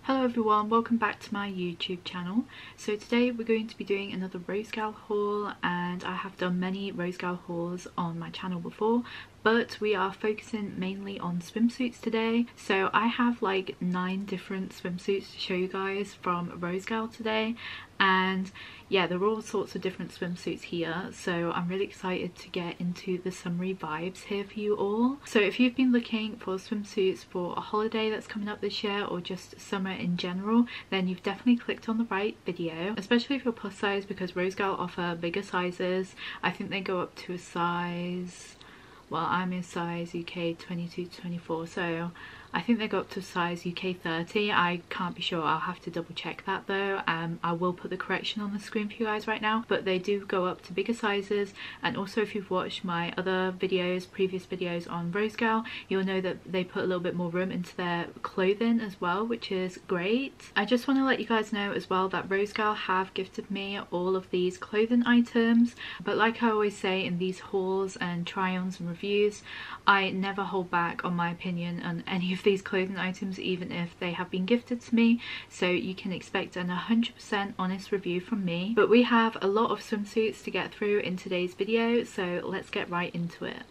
Hello everyone, welcome back to my YouTube channel. So today we're going to be doing another Rosegal haul, and I have done many Rosegal hauls on my channel before, but we are focusing mainly on swimsuits today. So I have like 9 different swimsuits to show you guys from Rosegal today, and yeah, there are all sorts of different swimsuits here, so I'm really excited to get into the summery vibes here for you all. So if you've been looking for swimsuits for a holiday that's coming up this year, or just summer in general, then you've definitely clicked on the right video, especially if you're plus size, because Rosegal offer bigger sizes. I think they go up to a size, well, I'm in size UK 22 to 24, so I think they go up to size UK 30. I can't be sure, I'll have to double check that though. I will put the correction on the screen for you guys right now, but they do go up to bigger sizes. And also, if you've watched my other videos, previous videos on Rosegal, you'll know that they put a little bit more room into their clothing as well, which is great. I just want to let you guys know as well that Rosegal have gifted me all of these clothing items, but like I always say in these hauls and try-ons and reviews, I never hold back on my opinion on any of these clothing items, even if they have been gifted to me, so you can expect an 100% honest review from me. But we have a lot of swimsuits to get through in today's video, so let's get right into it.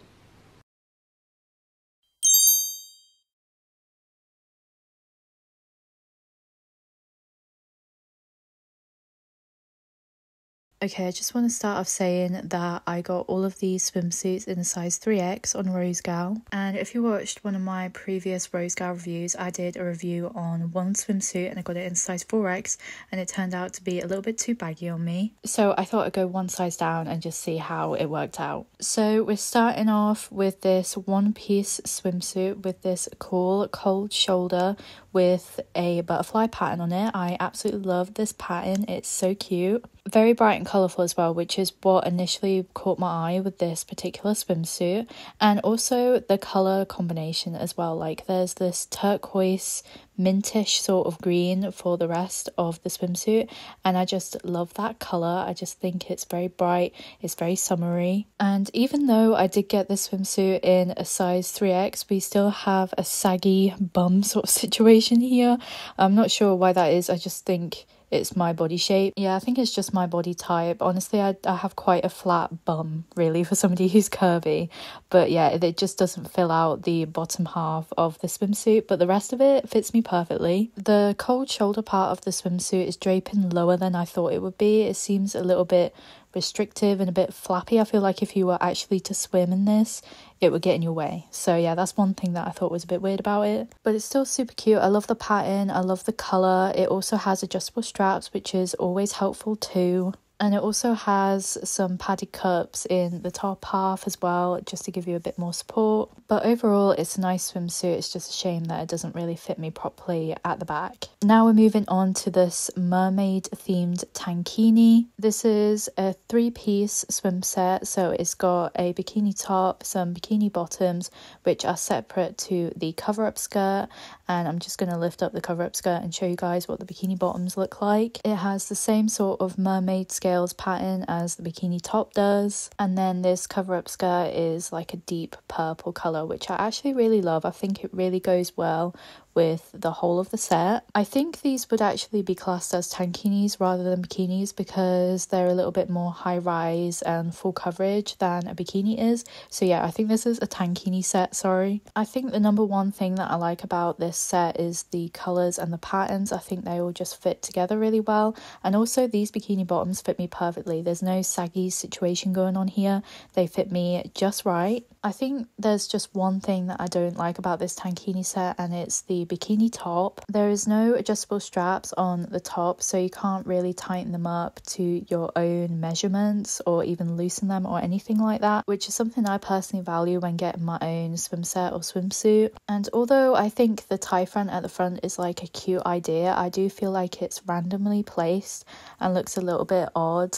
Okay, I just want to start off saying that I got all of these swimsuits in a size 3X on Rosegal. And if you watched one of my previous Rosegal reviews, I did a review on one swimsuit and I got it in size 4X, and it turned out to be a little bit too baggy on me. So I thought I'd go one size down and just see how it worked out. So we're starting off with this one-piece swimsuit with this cool cold shoulder with a butterfly pattern on it. I absolutely love this pattern, it's so cute. Very bright and colourful as well, which is what initially caught my eye with this particular swimsuit. And also the colour combination as well, like there's this turquoise mintish sort of green for the rest of the swimsuit, and I just love that colour. I just think it's very bright, it's very summery. And even though I did get this swimsuit in a size 3X, we still have a saggy bum sort of situation here. I'm not sure why that is, I just think it's my body shape. Yeah, I think it's just my body type. Honestly, I have quite a flat bum, really, for somebody who's curvy. But yeah, it just doesn't fill out the bottom half of the swimsuit, but the rest of it fits me perfectly. The cold shoulder part of the swimsuit is draping lower than I thought it would be. It seems a little bit restrictive and a bit flappy. I feel like if you were actually to swim in this, it would get in your way. So yeah, that's one thing that I thought was a bit weird about it, but it's still super cute. I love the pattern, I love the colour. It also has adjustable straps, which is always helpful too. And it also has some padded cups in the top half as well, just to give you a bit more support. But overall, it's a nice swimsuit. It's just a shame that it doesn't really fit me properly at the back. Now we're moving on to this mermaid themed tankini. This is a 3-piece swim set. So it's got a bikini top, some bikini bottoms, which are separate to the cover-up skirt. And I'm just going to lift up the cover-up skirt and show you guys what the bikini bottoms look like. It has the same sort of mermaid scales pattern as the bikini top does, and then this cover-up skirt is like a deep purple colour, which I actually really love. I think it really goes well with the whole of the set. I think these would actually be classed as tankinis rather than bikinis, because they're a little bit more high-rise and full coverage than a bikini is. So yeah, I think this is a tankini set, sorry. I think the number one thing that I like about this set is the colours and the patterns. I think they all just fit together really well, and also these bikini bottoms fit me perfectly. There's no saggy situation going on here. They fit me just right. I think there's just one thing that I don't like about this tankini set, and it's the bikini top. There is no adjustable straps on the top, so you can't really tighten them up to your own measurements or even loosen them or anything like that, which is something I personally value when getting my own swim set or swimsuit. And although I think the tie front at the front is like a cute idea, I do feel like it's randomly placed and looks a little bit odd.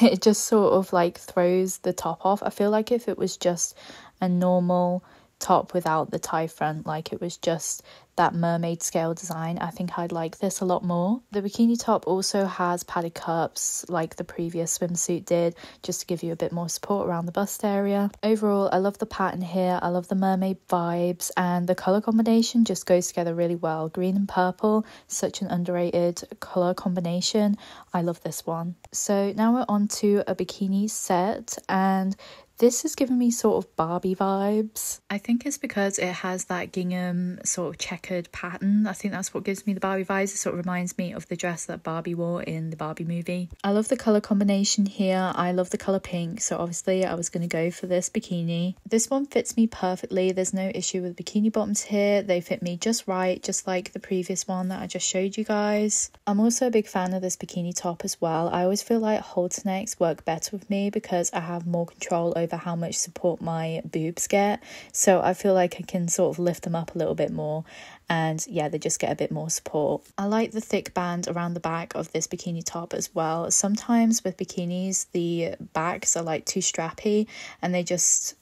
It just sort of like throws the top off. I feel like if it was just a normal top without the tie front, like it was just that mermaid scale design, I think I'd like this a lot more. The bikini top also has padded cups like the previous swimsuit did, just to give you a bit more support around the bust area. Overall, I love the pattern here, I love the mermaid vibes, and the colour combination just goes together really well. Green and purple, such an underrated colour combination. I love this one. So now we're on to a bikini set, and this has given me sort of Barbie vibes. I think it's because it has that gingham sort of checkered pattern. I think that's what gives me the Barbie vibes. It sort of reminds me of the dress that Barbie wore in the Barbie movie. I love the colour combination here. I love the colour pink, so obviously I was going to go for this bikini. This one fits me perfectly. There's no issue with bikini bottoms here. They fit me just right, just like the previous one that I just showed you guys. I'm also a big fan of this bikini top as well. I always feel like halter necks work better with me because I have more control over how much support my boobs get, so I feel like I can sort of lift them up a little bit more, and yeah, they just get a bit more support. I like the thick band around the back of this bikini top as well. Sometimes with bikinis the backs are like too strappy and they just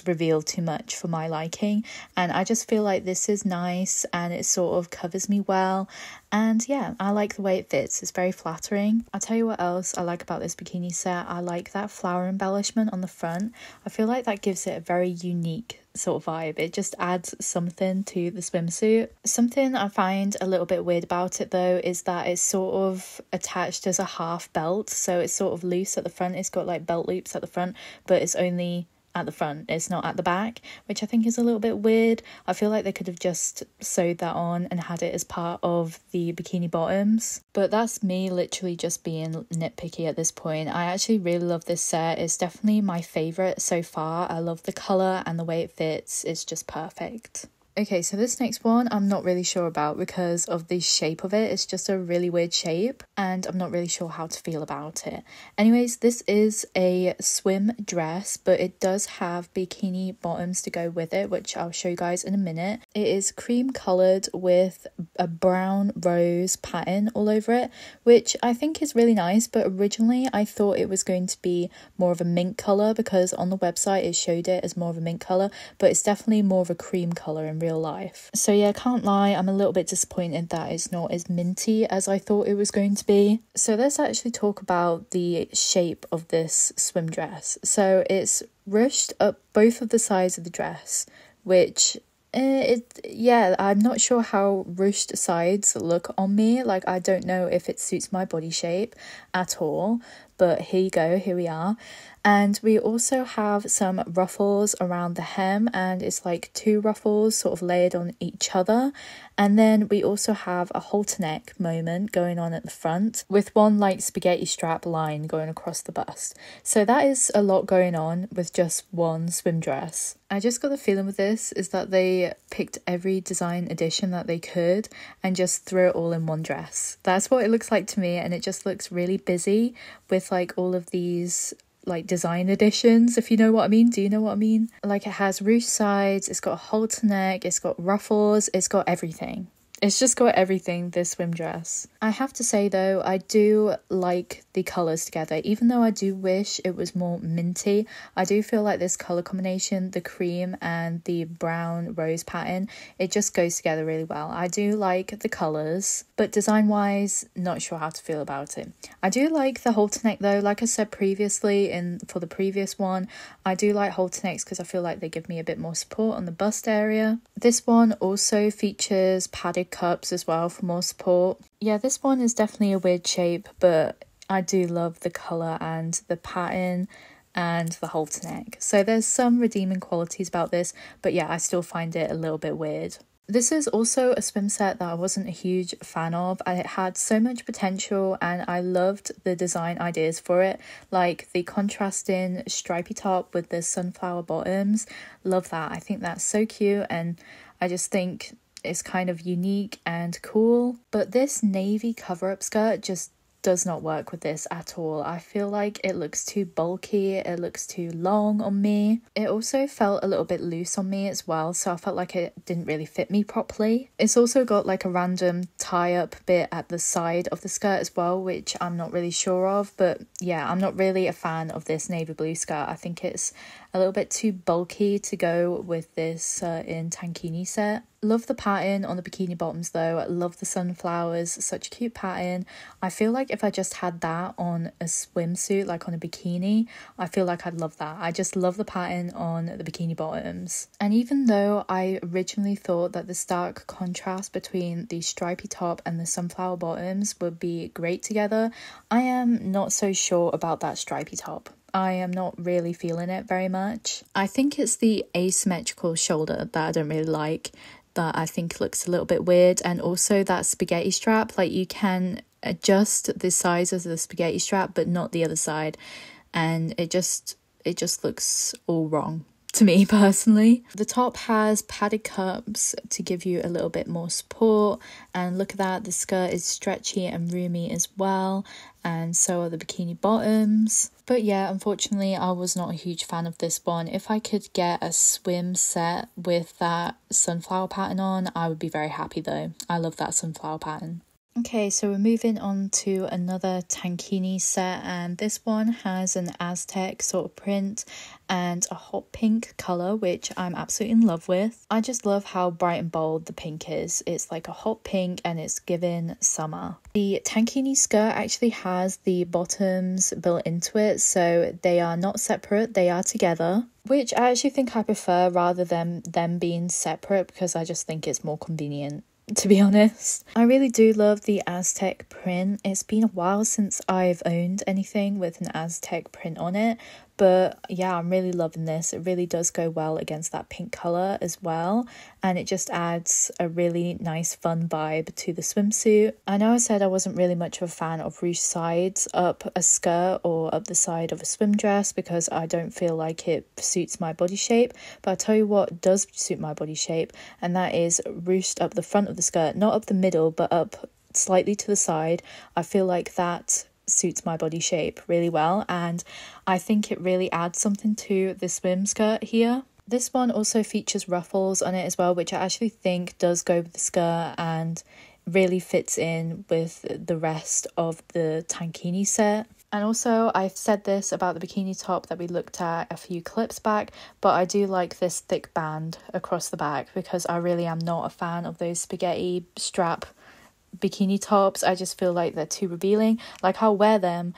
reveal too much for my liking, and I just feel like this is nice and it sort of covers me well, and yeah, I like the way it fits. It's very flattering. I'll tell you what else I like about this bikini set. I like that flower embellishment on the front. I feel like that gives it a very unique sort of vibe. It just adds something to the swimsuit. Something I find a little bit weird about it though is that it's sort of attached as a half belt, so it's sort of loose at the front. It's got like belt loops at the front, but it's only at the front, it's not at the back, which I think is a little bit weird. I feel like they could have just sewed that on and had it as part of the bikini bottoms, but that's me literally just being nitpicky at this point. I actually really love this set. It's definitely my favourite so far. I love the colour and the way it fits. It's just perfect. Okay, so this next one I'm not really sure about because of the shape of it. It's just a really weird shape and I'm not really sure how to feel about it. Anyways, this is a swim dress, but it does have bikini bottoms to go with it, which I'll show you guys in a minute. It is cream coloured with a brown rose pattern all over it, which I think is really nice, but originally I thought it was going to be more of a mint colour because on the website it showed it as more of a mint colour, but it's definitely more of a cream colour in real life. So yeah, can't lie, I'm a little bit disappointed that it's not as minty as I thought it was going to be. So let's actually talk about the shape of this swim dress. So it's ruched up both of the sides of the dress, which I'm not sure how ruched sides look on me. Like, I don't know if it suits my body shape at all, but here you go, here we are. And we also have some ruffles around the hem, and it's like two ruffles sort of layered on each other. And then we also have a halter neck moment going on at the front with one like spaghetti strap line going across the bust. So that is a lot going on with just one swim dress. I just got the feeling with this is that they picked every design edition that they could and just threw it all in one dress. That's what it looks like to me, and it just looks really busy with like all of these like design editions, if you know what I mean. Do you know what I mean? Like, it has ruched sides, it's got a halter neck, it's got ruffles, it's got everything. It's just got everything, this swim dress. I have to say though, I do like the colours together. Even though I do wish it was more minty, I do feel like this colour combination, the cream and the brown rose pattern, it just goes together really well. I do like the colours, but design wise, not sure how to feel about it. I do like the halter neck though. Like I said previously for the previous one, I do like halter necks because I feel like they give me a bit more support on the bust area. This one also features padded cups as well for more support. Yeah, this one is definitely a weird shape, but I do love the colour and the pattern and the halter neck. So there's some redeeming qualities about this, but yeah, I still find it a little bit weird. This is also a swim set that I wasn't a huge fan of. It had so much potential and I loved the design ideas for it, like the contrasting stripy top with the sunflower bottoms. Love that. I think that's so cute, and I just think it's kind of unique and cool. But this navy cover-up skirt just does not work with this at all. I feel like it looks too bulky, it looks too long on me. It also felt a little bit loose on me as well, so I felt like it didn't really fit me properly. It's also got like a random tie-up bit at the side of the skirt as well, which I'm not really sure of, but yeah, I'm not really a fan of this navy blue skirt. I think it's a little bit too bulky to go with this in tankini set. Love the pattern on the bikini bottoms though. I love the sunflowers, such a cute pattern. I feel like if I just had that on a swimsuit, like on a bikini, I feel like I'd love that. I just love the pattern on the bikini bottoms. And even though I originally thought that the stark contrast between the stripy top and the sunflower bottoms would be great together, I am not so sure about that stripy top. I am not really feeling it very much. I think it's the asymmetrical shoulder that I don't really like, that I think looks a little bit weird, and also that spaghetti strap. Like, you can adjust the size of the spaghetti strap but not the other side, and it just looks all wrong to me personally. The top has padded cups to give you a little bit more support, and look at that, the skirt is stretchy and roomy as well, and so are the bikini bottoms. But yeah, unfortunately I was not a huge fan of this one. If I could get a swim set with that sunflower pattern on, I would be very happy though. I love that sunflower pattern. Okay, so we're moving on to another tankini set, and this one has an Aztec sort of print and a hot pink colour, which I'm absolutely in love with. I just love how bright and bold the pink is. It's like a hot pink and it's giving summer. The tankini skirt actually has the bottoms built into it, so they are not separate, they are together, which I actually think I prefer rather than them being separate, because I just think it's more convenient, to be honest. I really do love the Aztec print. It's been a while since I've owned anything with an Aztec print on it, but yeah, I'm really loving this. It really does go well against that pink colour as well, and it just adds a really nice fun vibe to the swimsuit. I know I said I wasn't really much of a fan of ruched sides up a skirt or up the side of a swim dress because I don't feel like it suits my body shape, but I'll tell you what does suit my body shape, and that is ruched up the front of the skirt, not up the middle but up slightly to the side. I feel like that suits my body shape really well, and I think it really adds something to the swim skirt here. This one also features ruffles on it as well, which I actually think does go with the skirt and really fits in with the rest of the tankini set. And also, I've said this about the bikini top that we looked at a few clips back, but I do like this thick band across the back because I really am not a fan of those spaghetti strap bikini tops. I just feel like they're too revealing. Like, I'll wear them,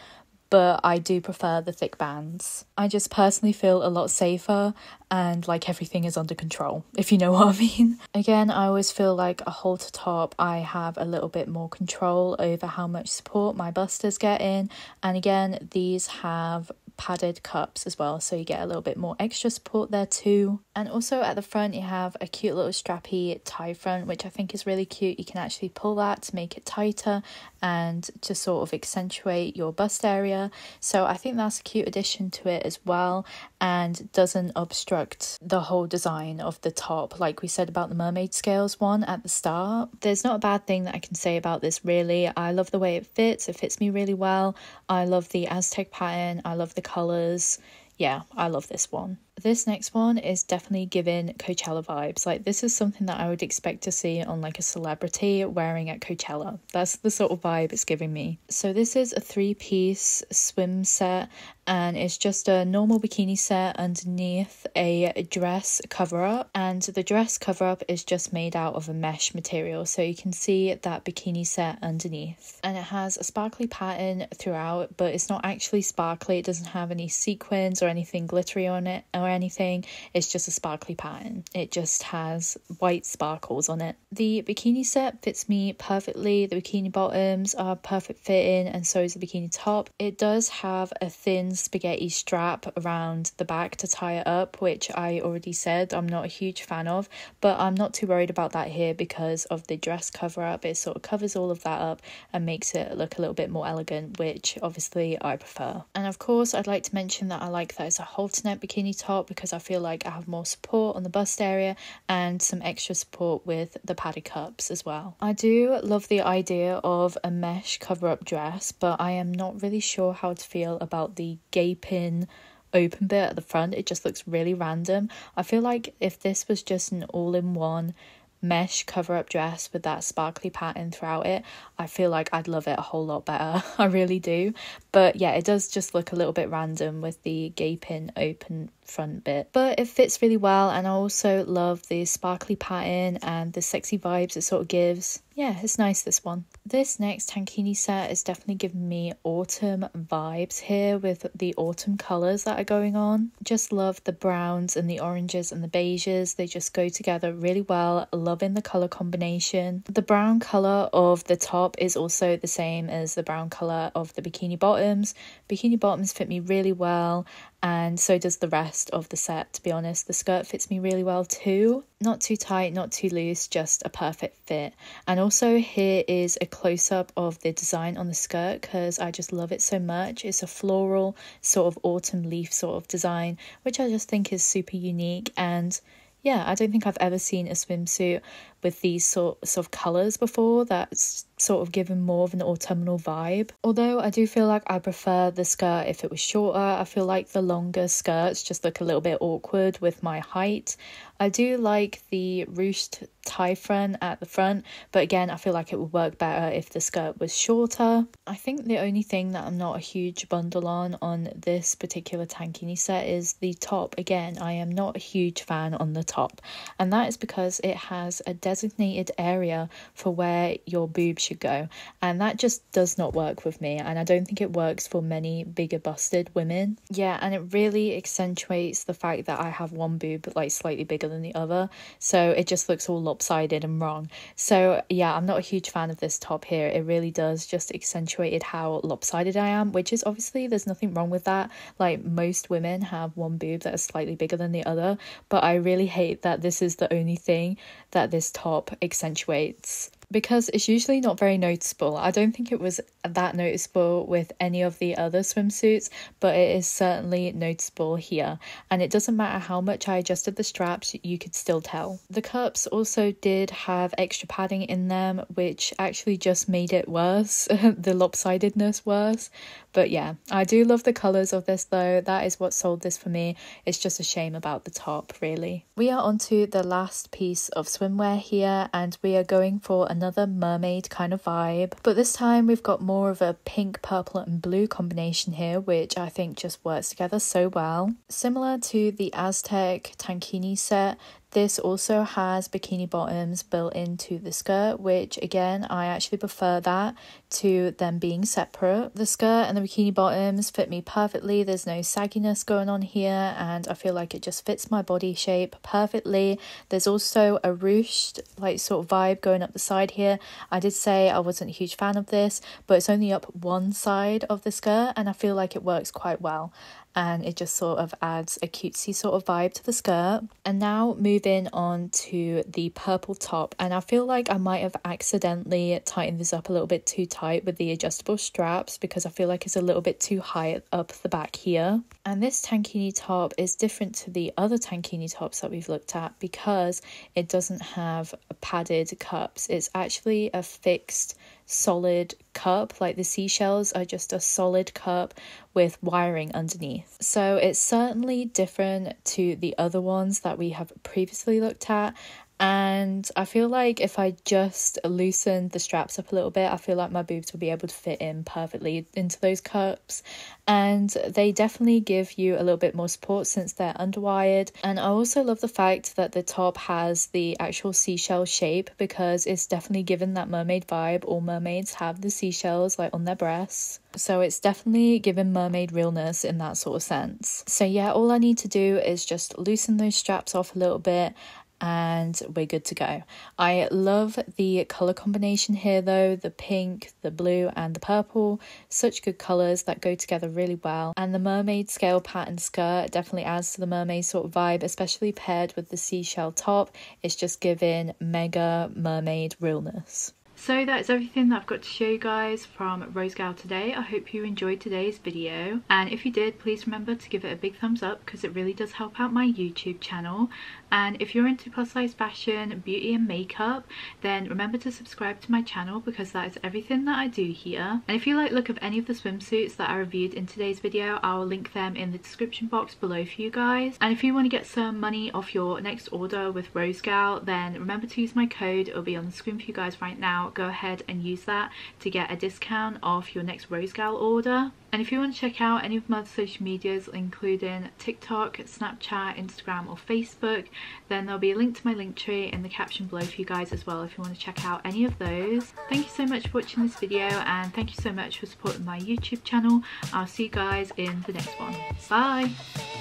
but I do prefer the thick bands. I just personally feel a lot safer and like everything is under control, if you know what I mean. Again, I always feel like a halter top, I have a little bit more control over how much support my bust is getting, and again, these have padded cups as well, so you get a little bit more extra support there too. And also at the front you have a cute little strappy tie front, which I think is really cute. You can actually pull that to make it tighter and to sort of accentuate your bust area, so I think that's a cute addition to it as well, and doesn't obstruct the whole design of the top like we said about the mermaid scales one at the start. There's not a bad thing that I can say about this really. I love the way it fits me really well. I love the Aztec pattern, I love the colours. Yeah, I love this one. This next one is definitely giving Coachella vibes. Like, this is something that I would expect to see on like a celebrity wearing at Coachella. That's the sort of vibe it's giving me. So this is a 3-piece swim set, and it's just a normal bikini set underneath a dress cover-up, and the dress cover-up is just made out of a mesh material, so you can see that bikini set underneath. And it has a sparkly pattern throughout, but it's not actually sparkly. It doesn't have any sequins or anything glittery on it or anything. It's just a sparkly pattern. It just has white sparkles on it. The bikini set fits me perfectly. The bikini bottoms are perfect fitting, and so is the bikini top. It does have a thin spaghetti strap around the back to tie it up, which I already said I'm not a huge fan of, but I'm not too worried about that here because of the dress cover up. It sort of covers all of that up and makes it look a little bit more elegant, which obviously I prefer. And of course I'd like to mention that I like that it's a halter neck bikini top because I feel like I have more support on the bust area and some extra support with the padded cups as well. I do love the idea of a mesh cover up dress, but I am not really sure how to feel about the gaping open bit at the front. It just looks really random. I feel like if this was just an all-in-one mesh cover-up dress with that sparkly pattern throughout it, I feel like I'd love it a whole lot better. I really do. But yeah, it does just look a little bit random with the gaping open front bit, but it fits really well. And I also love the sparkly pattern and the sexy vibes it sort of gives. Yeah, it's nice, this one. This next tankini set is definitely giving me autumn vibes here with the autumn colours that are going on. Just love the browns and the oranges and the beiges. They just go together really well. Loving the colour combination. The brown colour of the top is also the same as the brown colour of the bikini bottoms. Bikini bottoms fit me really well, and so does the rest of the set, to be honest. The skirt fits me really well too. Not too tight, not too loose, just a perfect fit. And also here is a close-up of the design on the skirt because I just love it so much. It's a floral sort of autumn leaf sort of design, which I just think is super unique. And yeah, I don't think I've ever seen a swimsuit with these sorts of colours before that's sort of given more of an autumnal vibe. Although I do feel like I prefer the skirt if it was shorter. I feel like the longer skirts just look a little bit awkward with my height. I do like the ruched tie front at the front, but again, I feel like it would work better if the skirt was shorter. I think the only thing that I'm not a huge bundle on this particular tankini set is the top. Again, I am not a huge fan on the top, and that is because it has a designated area for where your boobs should go, and that just does not work with me, and I don't think it works for many bigger busted women. Yeah, and it really accentuates the fact that I have one boob like slightly bigger than the other, so it just looks all lopsided and wrong. So yeah, I'm not a huge fan of this top here. It really does just accentuate how lopsided I am, which is obviously there's nothing wrong with that. Like, most women have one boob that is slightly bigger than the other, but I really hate that this is the only thing that this top accentuates, because it's usually not very noticeable. I don't think it was that noticeable with any of the other swimsuits, but it is certainly noticeable here. And it doesn't matter how much I adjusted the straps, you could still tell. The cups also did have extra padding in them, which actually just made it worse, the lopsidedness worse. But yeah, I do love the colours of this though. That is what sold this for me. It's just a shame about the top, really. We are on to the last piece of swimwear here, and we are going for another mermaid kind of vibe, but this time we've got more of a pink, purple and blue combination here, which I think just works together so well. Similar to the Aztec tankini set, this also has bikini bottoms built into the skirt, which again, I actually prefer that to them being separate. The skirt and the bikini bottoms fit me perfectly. There's no sagginess going on here, and I feel like it just fits my body shape perfectly. There's also a ruched like sort of vibe going up the side here. I did say I wasn't a huge fan of this, but it's only up one side of the skirt, and I feel like it works quite well. And it just sort of adds a cutesy sort of vibe to the skirt. And now moving on to the purple top, and I feel like I might have accidentally tightened this up a little bit too tight with the adjustable straps, because I feel like it's a little bit too high up the back here. And this tankini top is different to the other tankini tops that we've looked at because it doesn't have padded cups. It's actually a fixed solid cup. Like, the seashells are just a solid cup with wiring underneath. So it's certainly different to the other ones that we have previously looked at, and I feel like if I just loosened the straps up a little bit, I feel like my boobs will be able to fit in perfectly into those cups. And they definitely give you a little bit more support since they're underwired. And I also love the fact that the top has the actual seashell shape, because it's definitely given that mermaid vibe. All mermaids have the seashells like on their breasts, so it's definitely given mermaid realness in that sort of sense. So yeah, all I need to do is just loosen those straps off a little bit and we're good to go. I love the colour combination here though, the pink, the blue and the purple. Such good colours that go together really well, and the mermaid scale pattern skirt definitely adds to the mermaid sort of vibe, especially paired with the seashell top. It's just giving mega mermaid realness. So that is everything that I've got to show you guys from Rosegal today. I hope you enjoyed today's video, and if you did, please remember to give it a big thumbs up because it really does help out my YouTube channel. And if you're into plus size fashion, beauty and makeup, then remember to subscribe to my channel because that is everything that I do here. And if you like the look of any of the swimsuits that I reviewed in today's video, I'll link them in the description box below for you guys. And if you want to get some money off your next order with Rosegal, then remember to use my code. It'll be on the screen for you guys right now. out, go ahead and use that to get a discount off your next Rosegal order. And if you want to check out any of my other social medias, including TikTok, Snapchat, Instagram or Facebook, then there'll be a link to my link tree in the caption below for you guys as well if you want to check out any of those. Thank you so much for watching this video, and thank you so much for supporting my YouTube channel. I'll see you guys in the next one. Bye!